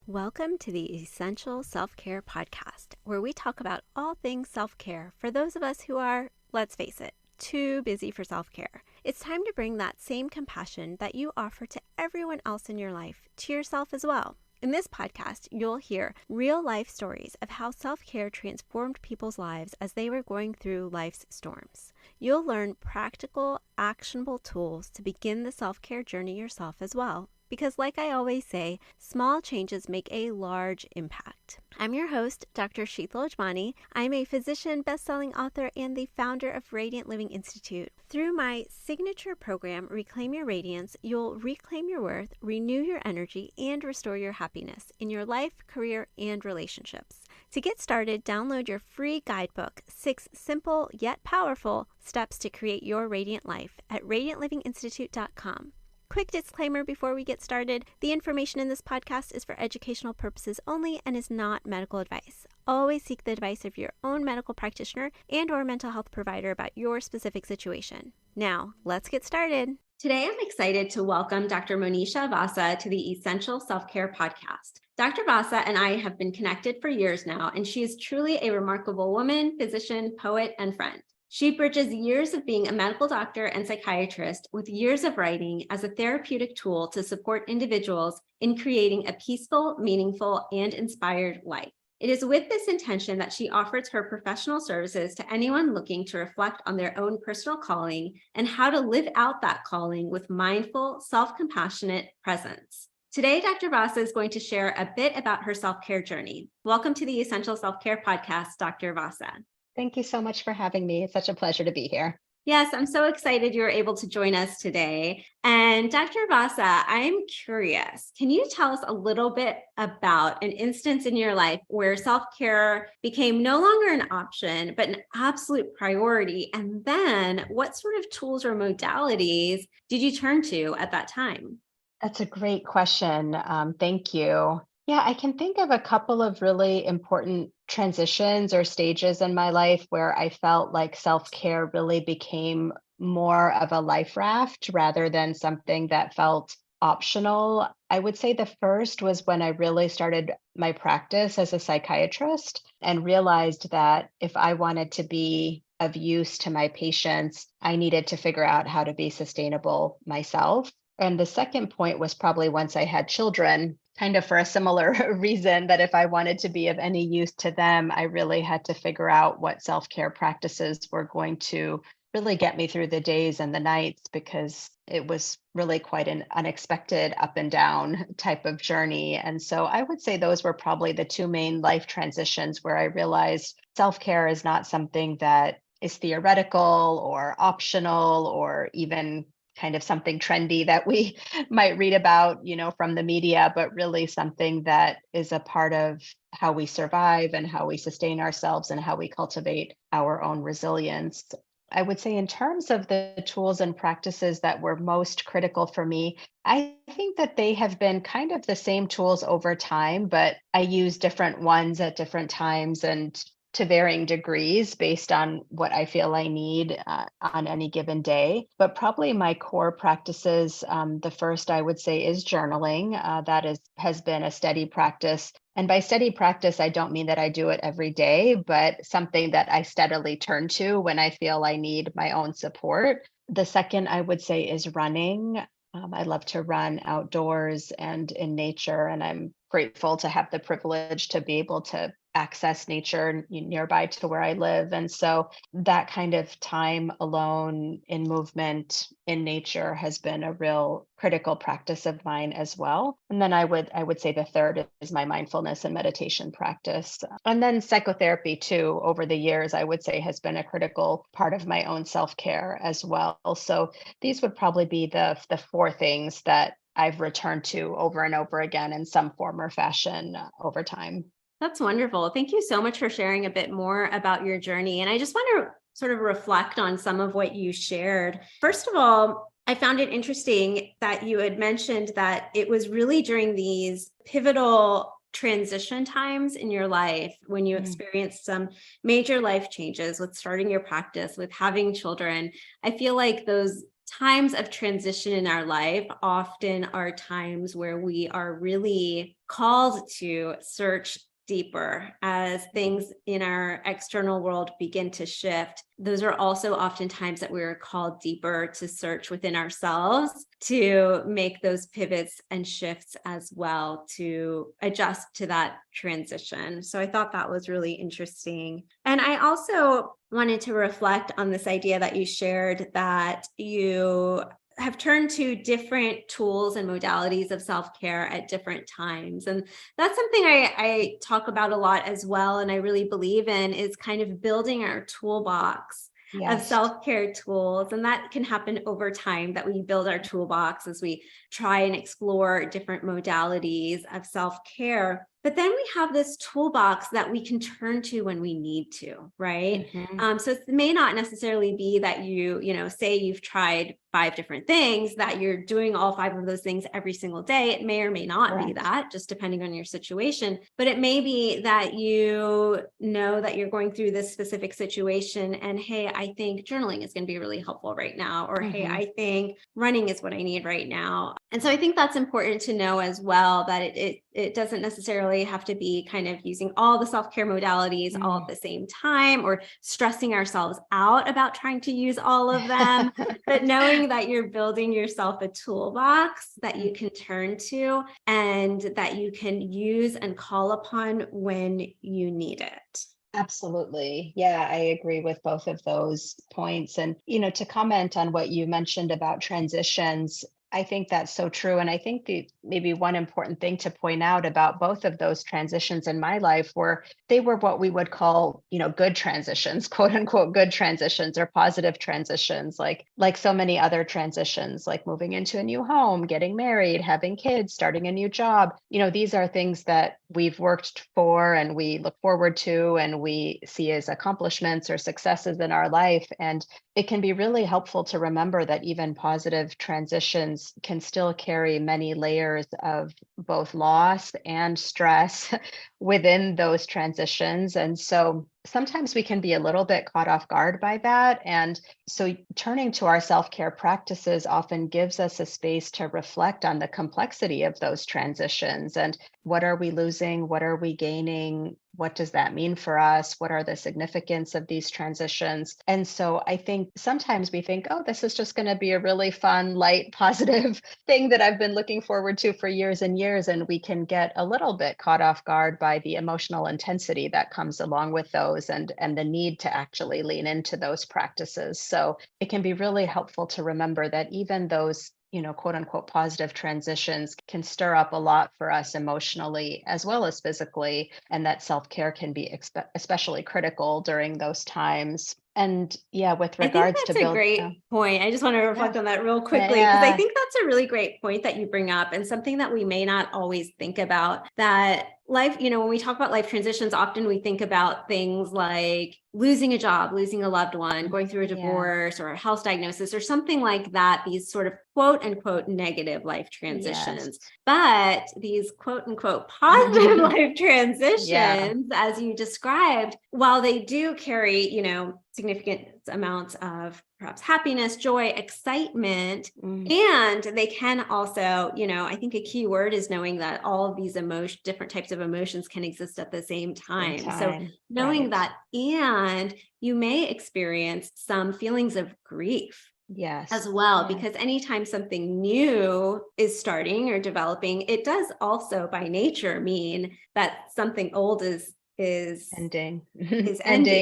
Welcome to the Essential Self-Care Podcast, where we talk about all things self-care for those of us who are, let's face it, too busy for self-care. It's time to bring that same compassion that you offer to everyone else in your life to yourself as well. In this podcast, you'll hear real-life stories of how self-care transformed people's lives as they were going through life's storms. You'll learn practical, actionable tools to begin the self-care journey yourself as well. Because like I always say, small changes make a large impact. I'm your host, Dr. Sheetal Ajmani. I'm a physician, best-selling author, and the founder of Radiant Living Institute. Through my signature program, Reclaim Your Radiance, you'll reclaim your worth, renew your energy, and restore your happiness in your life, career, and relationships. To get started, download your free guidebook, 6 simple yet powerful steps to create your radiant life at radiantlivinginstitute.com. Quick disclaimer before we get started, the information in this podcast is for educational purposes only and is not medical advice. Always seek the advice of your own medical practitioner and or mental health provider about your specific situation. Now, let's get started. Today, I'm excited to welcome Dr. Monisha Vasa to the Essential Self-Care Podcast. Dr. Vasa and I have been connected for years now, and she is truly a remarkable woman, physician, poet, and friend. She bridges years of being a medical doctor and psychiatrist with years of writing as a therapeutic tool to support individuals in creating a peaceful, meaningful, and inspired life. It is with this intention that she offers her professional services to anyone looking to reflect on their own personal calling and how to live out that calling with mindful, self-compassionate presence. Today, Dr. Vasa is going to share a bit about her self-care journey. Welcome to the Essential Self-Care Podcast, Dr. Vasa. Thank you so much for having me. It's such a pleasure to be here. Yes, I'm so excited you were able to join us today. And Dr. Vasa, I'm curious, can you tell us a little bit about an instance in your life where self-care became no longer an option, but an absolute priority? And then what sort of tools or modalities did you turn to at that time? That's a great question. Thank you. Yeah, I can think of a couple of really important transitions or stages in my life where I felt like self-care really became more of a life raft rather than something that felt optional. I would say the first was when I really started my practice as a psychiatrist and realized that if I wanted to be of use to my patients, I needed to figure out how to be sustainable myself. And the second point was probably once I had children, kind of for a similar reason that if I wanted to be of any use to them, I really had to figure out what self-care practices were going to really get me through the days and the nights, because it was really quite an unexpected up and down type of journey. And so I would say those were probably the two main life transitions where I realized self-care is not something that is theoretical or optional or even kind of something trendy that we might read about, from the media, but really something that is a part of how we survive and how we sustain ourselves and how we cultivate our own resilience. I would say in terms of the tools and practices that were most critical for me, I think that they have been kind of the same tools over time, but I use different ones at different times and to varying degrees based on what I feel I need on any given day. But probably my core practices, the first I would say is journaling. Has been a steady practice. And by steady practice, I don't mean that I do it every day, but something that I steadily turn to when I feel I need my own support. The second I would say is running. I love to run outdoors and in nature, and I'm grateful to have the privilege to be able to access nature nearby to where I live. And so that kind of time alone in movement in nature has been a real critical practice of mine as well. And then I would say the third is my mindfulness and meditation practice. And then psychotherapy too, over the years, I would say has been a critical part of my own self-care as well. So these would probably be the four things that I've returned to over and over again in some form or fashion over time. That's wonderful. Thank you so much for sharing a bit more about your journey. And I just want to sort of reflect on some of what you shared. First of all, I found it interesting that you had mentioned that it was really during these pivotal transition times in your life when you experienced some major life changes with starting your practice, with having children. I feel like those times of transition in our life often are times where we are really called to search deeper as things in our external world begin to shift. Those are also often times that we're called deeper to search within ourselves to make those pivots and shifts as well, to adjust to that transition. So I thought that was really interesting. And I also wanted to reflect on this idea that you shared, that you have turned to different tools and modalities of self-care at different times. And that's something I talk about a lot as well. And I really believe in is kind of building our toolbox of Yes. self-care tools. And that can happen over time, that we build our toolbox as we try and explore different modalities of self-care. But then we have this toolbox that we can turn to when we need to, right? So it may not necessarily be that say you've tried 5 different things, that you're doing all 5 of those things every single day. It may or may not be that, just depending on your situation. But it may be that you know that you're going through this specific situation and, hey, I think journaling is going to be really helpful right now. Or, hey, I think running is what I need right now. And so I think that's important to know as well, that it doesn't necessarily have to be kind of using all the self-care modalities all at the same time, or stressing ourselves out about trying to use all of them, but knowing that you're building yourself a toolbox that you can turn to and that you can use and call upon when you need it. Absolutely. Yeah, I agree with both of those points. And, to comment on what you mentioned about transitions, I think that's so true. And I think maybe one important thing to point out about both of those transitions in my life were they were what we would call, good transitions, quote unquote, good transitions or positive transitions, like so many other transitions, like moving into a new home, getting married, having kids, starting a new job. These are things that we've worked for and we look forward to and we see as accomplishments or successes in our life. And it can be really helpful to remember that even positive transitions can still carry many layers of both loss and stress within those transitions. And so sometimes we can be a little bit caught off guard by that. And so turning to our self-care practices often gives us a space to reflect on the complexity of those transitions and what are we losing? What are we gaining? What does that mean for us? What are the significance of these transitions? And so I think sometimes we think, oh, this is just going to be a really fun, light, positive thing that I've been looking forward to for years and years. And we can get a little bit caught off guard by the emotional intensity that comes along with those and the need to actually lean into those practices. So it can be really helpful to remember that even those quote unquote positive transitions can stir up a lot for us emotionally as well as physically, and that self-care can be especially critical during those times. And yeah, with I think regards to that's a great point. I just want to reflect on that real quickly, because I think that's a really great point that you bring up, and something that we may not always think about, that life, when we talk about life transitions, often we think about things like losing a job, losing a loved one, going through a divorce or a health diagnosis or something like that, these sort of quote unquote negative life transitions. But these quote unquote positive life transitions, as you described, while they do carry, significant amounts of perhaps happiness, joy, excitement, and they can also, I think a key word is knowing that all of these different types of emotions can exist at the same time. So knowing that, and you may experience some feelings of grief as well, because anytime something new is starting or developing, it does also by nature mean that something old is ending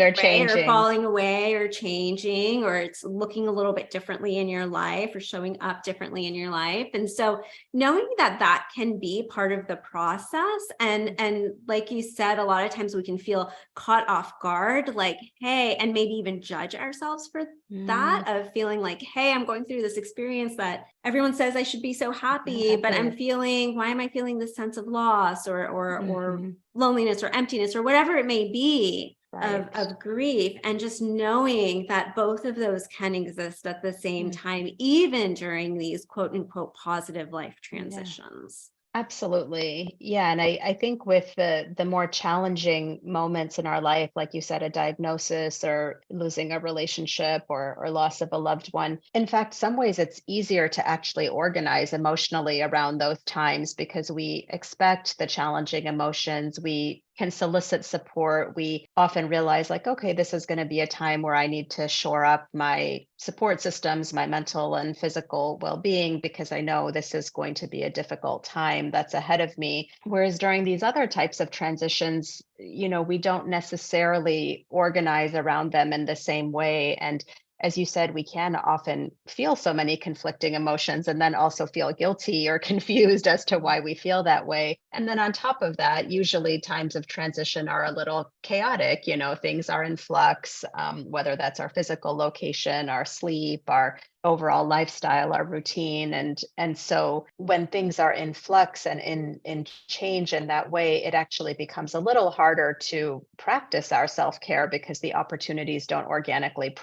or right? changing, or falling away or changing, or it's looking a little bit differently in your life or showing up differently in your life. And so knowing that that can be part of the process, and like you said, a lot of times we can feel caught off guard, like, hey, and maybe even judge ourselves for that, of feeling like, hey, I'm going through this experience that everyone says I should be so happy, but why am I feeling this sense of loss or loneliness or emptiness or whatever it may be, of grief, and just knowing that both of those can exist at the same time, even during these quote unquote positive life transitions. Absolutely. Yeah. And I think with the more challenging moments in our life, like you said, a diagnosis or losing a relationship or loss of a loved one, in fact, some ways it's easier to actually organize emotionally around those times because we expect the challenging emotions. We can solicit support. We often realize, like, okay, this is going to be a time where I need to shore up my support systems, my mental and physical well being, because I know this is going to be a difficult time that's ahead of me. Whereas during these other types of transitions, we don't necessarily organize around them in the same way. And as you said, we can often feel so many conflicting emotions and then also feel guilty or confused as to why we feel that way. And then on top of that, usually times of transition are a little chaotic. Things are in flux, whether that's our physical location, our sleep, our overall lifestyle, our routine. And so when things are in flux and in change in that way, it actually becomes a little harder to practice our self-care because the opportunities don't organically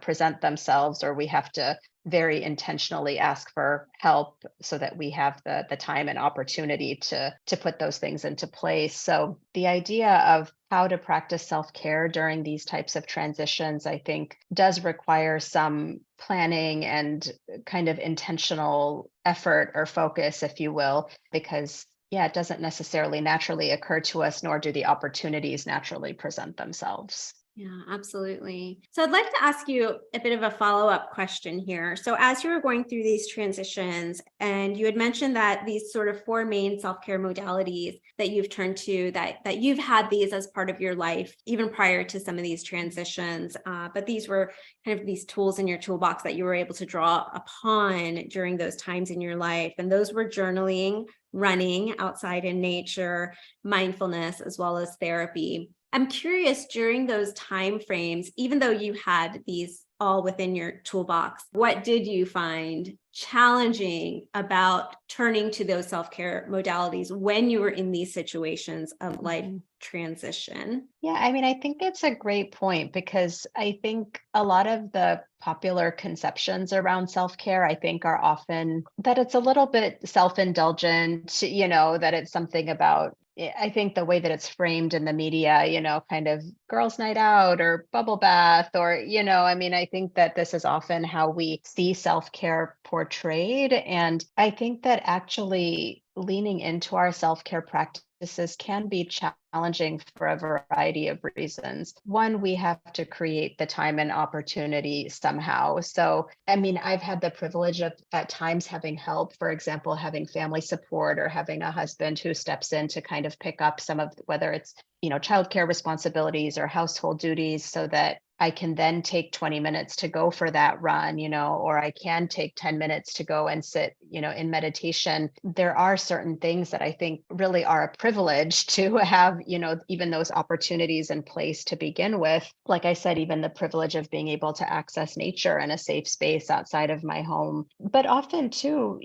present themselves, or we have to very intentionally ask for help so that we have the time and opportunity to put those things into place. So the idea of how to practice self-care during these types of transitions, I think, does require some planning and kind of intentional effort or focus, if you will, because yeah, it doesn't necessarily naturally occur to us, nor do the opportunities naturally present themselves. Yeah, absolutely. So I'd like to ask you a bit of a follow-up question here. So as you were going through these transitions, and you had mentioned that these sort of four main self-care modalities that you've turned to, that you've had these as part of your life, even prior to some of these transitions, but these were kind of these tools in your toolbox that you were able to draw upon during those times in your life. And those were journaling, running outside in nature, mindfulness, as well as therapy. I'm curious, during those time frames, even though you had these all within your toolbox, what did you find challenging about turning to those self-care modalities when you were in these situations of life Mhm. transition? Yeah, I mean, I think it's a great point because I think a lot of the popular conceptions around self-care, I think, are often that it's a little bit self-indulgent, that it's something about, I think the way that it's framed in the media, kind of girls' night out or bubble bath, or, I mean, I think that this is often how we see self-care portrayed. And I think that actually leaning into our self-care practices can be challenging for a variety of reasons. One, we have to create the time and opportunity somehow. So, I mean, I've had the privilege of at times having help, for example, having family support or having a husband who steps in to kind of pick up some of whether it's, childcare responsibilities or household duties so that I can then take 20 minutes to go for that run, or I can take 10 minutes to go and sit, in meditation. There are certain things that I think really are a privilege to have, even those opportunities in place to begin with. Like I said, even the privilege of being able to access nature in a safe space outside of my home. But often too,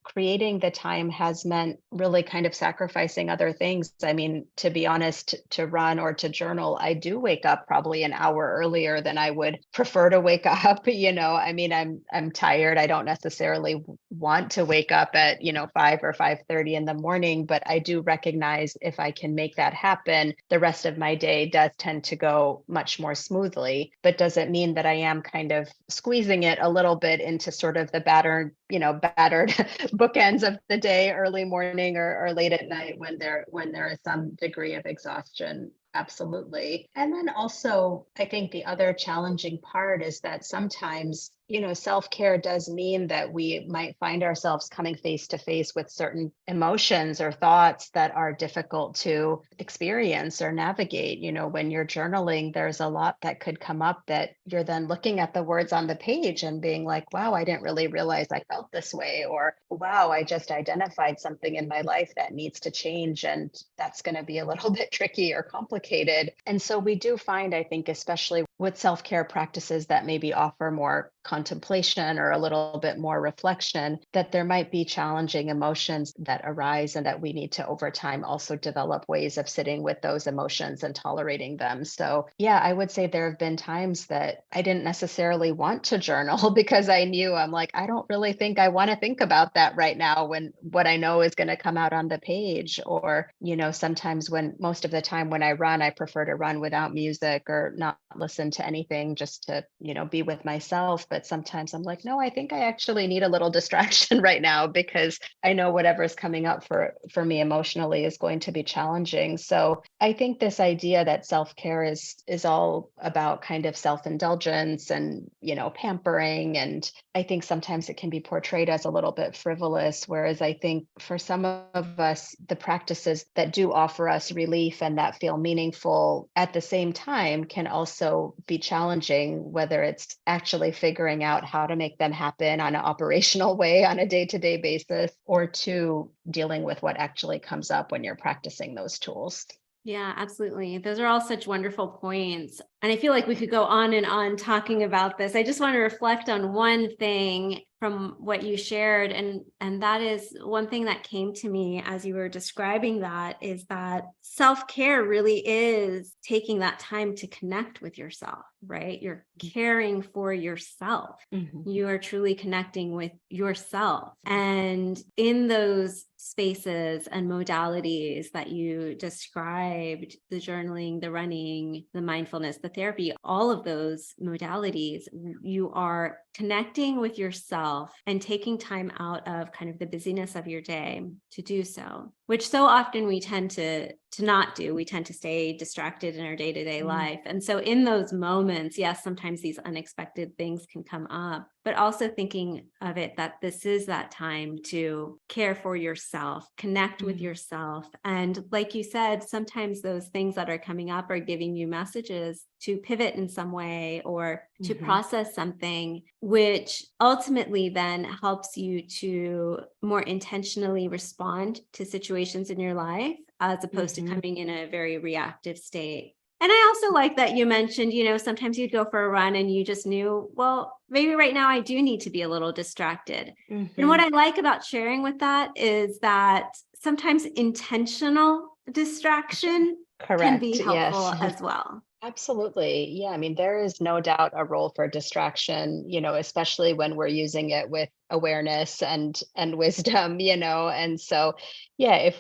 creating the time has meant really kind of sacrificing other things. I mean, to be honest, to run or to journal, I do wake up probably an hour earlier than I would prefer to wake up. I mean, I'm tired. I don't necessarily want to wake up at, 5 or 5:30 in the morning, but I do recognize if I can make that happen, the rest of my day does tend to go much more smoothly. But does it mean that I am kind of squeezing it a little bit into sort of the battered bookends of the day, early morning or late at night when there is some degree of exhaustion? Absolutely. And then also, I think the other challenging part is that sometimes, self-care does mean that we might find ourselves coming face to face with certain emotions or thoughts that are difficult to experience or navigate. When you're journaling, there's a lot that could come up that you're then looking at the words on the page and being like, wow, I didn't really realize I felt this way. Or, wow, I just identified something in my life that needs to change. And that's going to be a little bit tricky or complicated. And so we do find, I think, especially with self-care practices that maybe offer more contemplation or a little bit more reflection, that there might be challenging emotions that arise and that we need to over time also develop ways of sitting with those emotions and tolerating them. So yeah, I would say there have been times that I didn't necessarily want to journal because I knew, I'm like, I don't really think I want to think about that right now when what I know is going to come out on the page. Or, sometimes when most of the time when I run, I prefer to run without music or not listen to anything, just to, be with myself. But sometimes I'm like, no, I think I actually need a little distraction right now because I know whatever's coming up for me emotionally is going to be challenging. So I think this idea that self-care is all about kind of self-indulgence and, pampering. And I think sometimes it can be portrayed as a little bit frivolous, whereas I think for some of us, the practices that do offer us relief and that feel meaningful at the same time can also be challenging, whether it's actually figuring out how to make them happen on an operational way on a day-to-day basis, or two, dealing with what actually comes up when you're practicing those tools. Yeah, absolutely. Those are all such wonderful points. And I feel like we could go on and on talking about this. I just want to reflect on one thing from what you shared. And that is one thing that came to me as you were describing that, is that self-care really is taking that time to connect with yourself, right? You're caring for yourself. Mhm. You are truly connecting with yourself. And in those spaces and modalities that you described, the journaling, the running, the mindfulness, the therapy, all of those modalities, you are connecting with yourself and taking time out of kind of the busyness of your day to do so, which so often we tend to not do. We tend to stay distracted in our day-to-day life. And so in those moments, yes, sometimes these unexpected things can come up, but also thinking of it that this is that time to care for yourself, connect with yourself. And like you said, sometimes those things that are coming up are giving you messages to pivot in some way or to process something, which ultimately then helps you to more intentionally respond to situations in your life, as opposed to coming in a very reactive state. And I also like that you mentioned, sometimes you'd go for a run and you just knew, well, maybe right now I do need to be a little distracted. And what I like about sharing with that is that sometimes intentional distraction can be Correct. helpful Yes. as well. Absolutely. Yeah. I mean, there is no doubt a role for distraction, especially when we're using it with awareness and wisdom, And so, yeah,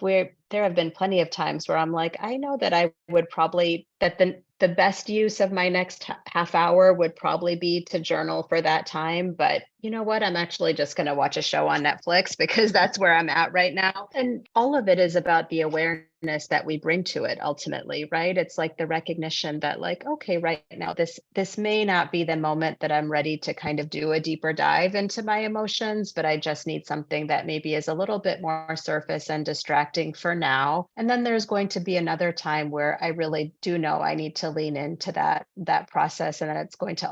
there have been plenty of times where I'm like, I know that I would probably that the best use of my next half hour would probably be to journal for that time, but you know what? I'm actually just going to watch a show on Netflix because that's where I'm at right now. And all of it is about the awareness that we bring to it ultimately, right? It's like the recognition that like, okay, right now this may not be the moment that I'm ready to kind of do a deeper dive into my emotions, but I just need something that maybe is a little bit more surface and distracting for now. And then there's going to be another time where I really do know I need to lean into that process, and then it's going to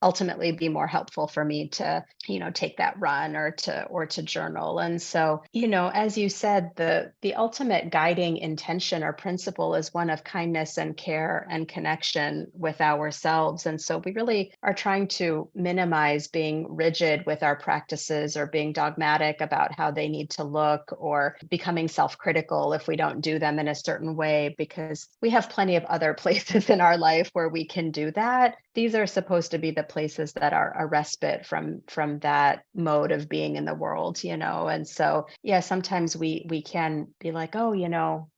ultimately be more helpful for me to take that run or to journal. And so, as you said, the ultimate guiding intention or principle is one of kindness and care and connection with ourselves. And so we really are trying to minimize being rigid with our practices or being dogmatic about how they need to look, or becoming self-critical if we don't do them in a certain way, because we have plenty of other places in our life where we can do that. These are supposed to be the places that are a respite from that mode of being in the world, And so, yeah, sometimes we can be like, oh,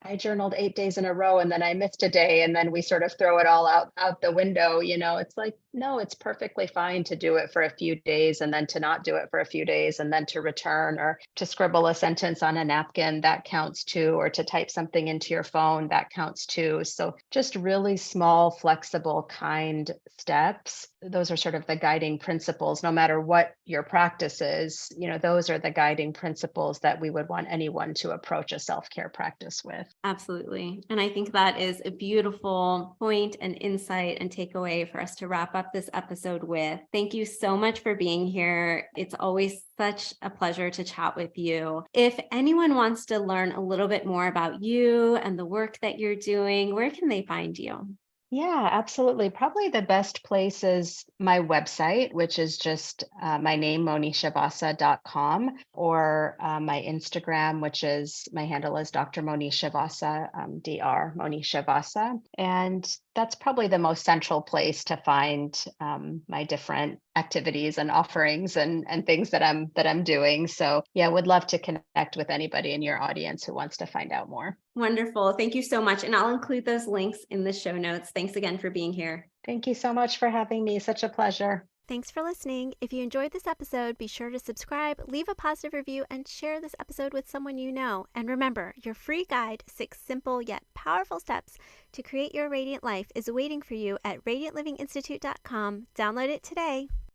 I journaled 8 days in a row and then I missed a day, and then we sort of throw it all out the window. It's like, no, it's perfectly fine to do it for a few days and then to not do it for a few days and then to return, or to scribble a sentence on a napkin, that counts too, or to type something into your phone, that counts too. So just really small, flexible, kind steps. Those are sort of the guiding principles, no matter what your practice is. Those are the guiding principles that we would want anyone to approach a self-care practice with. Absolutely. And I think that is a beautiful point and insight and takeaway for us to wrap up this episode with. Thank you so much for being here. It's always such a pleasure to chat with you. If anyone wants to learn a little bit more about you and the work that you're doing, where can they find you? Yeah, absolutely. Probably the best place is my website, which is just my name, monishavasa.com, or my Instagram, which is my handle is Dr. Monisha Vasa, Dr. Monisha Vasa. And that's probably the most central place to find my different activities and offerings and things that I'm doing. So yeah, would love to connect with anybody in your audience who wants to find out more. Wonderful. Thank you so much. And I'll include those links in the show notes. Thanks again for being here. Thank you so much for having me. Such a pleasure. Thanks for listening. If you enjoyed this episode, be sure to subscribe, leave a positive review, and share this episode with someone you know. And remember, your free guide, 6 simple yet powerful steps to create your radiant life, is waiting for you at radiantlivinginstitute.com. Download it today.